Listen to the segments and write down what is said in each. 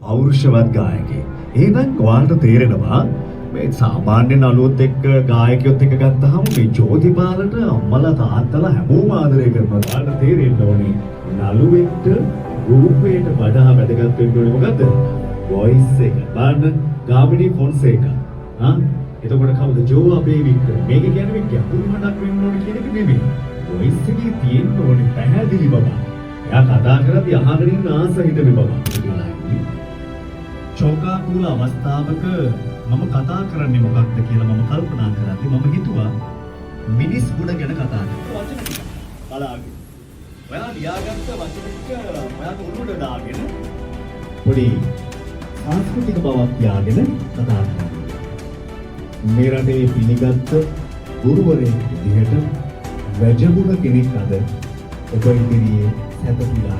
පෞරුෂවත් ගායකයෙක්. එහෙනම් ඔයාලට තේරෙනවා මේ සාමාන්‍ය නළුවොත් එක්ක ගායකයොත් එක්ක ගත්තාම මේ ජෝතිපාලට අම්මලා තාත්තලා හැමෝම ආදරය කරනවා. ඔයාලට තේරෙන්න ඕනේ නළුවෙක්ට රූපයට වඩා වැදගත් වෙන්න ඕනේ මොකද්ද? වොයිස් එක. බලන්න ගාමිණී ෆොන්සේකා. එතකොට කවුද? ජෝ අපේ වික්ටර්. මේක කියන්නේ ගැඹුරු හඬක් වෙන්න ඕනේ කියන එක නෙමෙයි. වොයිස් එකේ තියෙන්න ඕනේ පැහැදිලි බව. එයා කතා කරද්දී අහගෙන ඉන්න ආසහිත මේ බව. චෝකාකූල අවස්ථාවක මම කතා කරන්නේ මොකක්ද කියලා මම කල්පනා කරද්දී මම හිතුවා මිනිස් ගුණ ගැන කතා කරනවා. වචන ටික බලාගෙන. ඔයා ලියාගත්ත වචන ටික ඔයාට උඩට දාගෙන පොඩි සංස්කෘතික බවක් තියාගෙන කතා කරනවා. මේ රටේ පිළිගත් ගුරුවරයෙක් විදිහට වැජඹුණ කෙනෙක් අද ඔබ ඉදිරියේ සැතපීලා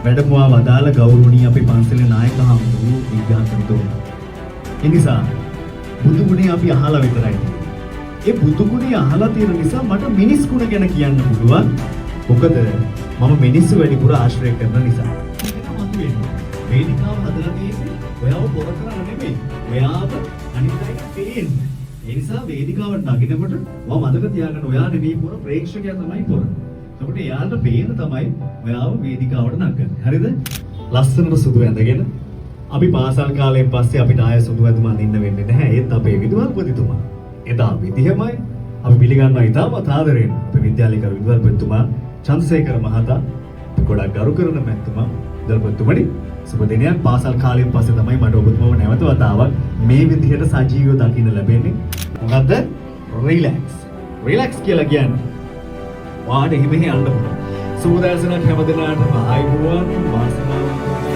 වැඩමවා වදාළ ගෞරවණීය අපේ පන්සලේ නායක හමුදුරු විද්‍යාඥතුමා. ඒ නිසා බුදු ගුණේ අපි අහලා විතරයි. ඒ බුදු ගුණේ අහලා තියෙන නිසා මට මිනිස් ගුණ ගැන කියන්න පුළුවන්. මොකද මම මිනිස්සු වැඩිපුර ආශ්‍රය කරන නිසා. ඒක මතු වෙනවා. වේදිකාව හදලා තියෙන්නේ ඔයාව පොර කරන්න නෙමෙයි. ඔයාව අනිත් අයට පේන්න. ඒ නිසා වේදිකාවට නගිනකොට මම මතක තියාගන්න ඔයා නෙමෙයි පොර ප්‍රේක්ෂකයා තමයි පොර. එතකොට එයාට පේන තමයි ඔයාව වේදිකාවට නගන්නේ. හරිද? ලස්සනට සුදු ඇඳගෙන අපි පාසල් කාලයෙන් පස්සේ අපිට ආය සුදු ඇඳුම් අඳින්න වෙන්නේ නැහැ. ඒත් අපේ විදුහල්පතිතුමා එදා විදිහමයි අපි පිළිගන්නවා ඉතාමත් ආදරෙන්. අපේ විද්‍යාලේ කරු විදුහල්පතිතුමා චන්ද්‍රසේකර මහතා ගොඩක් ගරු කරන මැතිතුමා විදුහල්පතිතුමනි සුබ දිනයක්. පාසල් කාලයෙන් පස්සේ තමයි මට ඔබතුමාව නැවත වතාවක් මේ විදිහට සජීවව දකින්න ලැබෙන්නේ. මොකද්ද? රිලැක්ස්. රිලැක්ස් කියලා කියන්නේ වාඩි හිමෙහි යන්න පුළුවන්. සුබ දර්ශනයක් හැම දිනකටම ආයුබෝවන් වාසනාවන්ත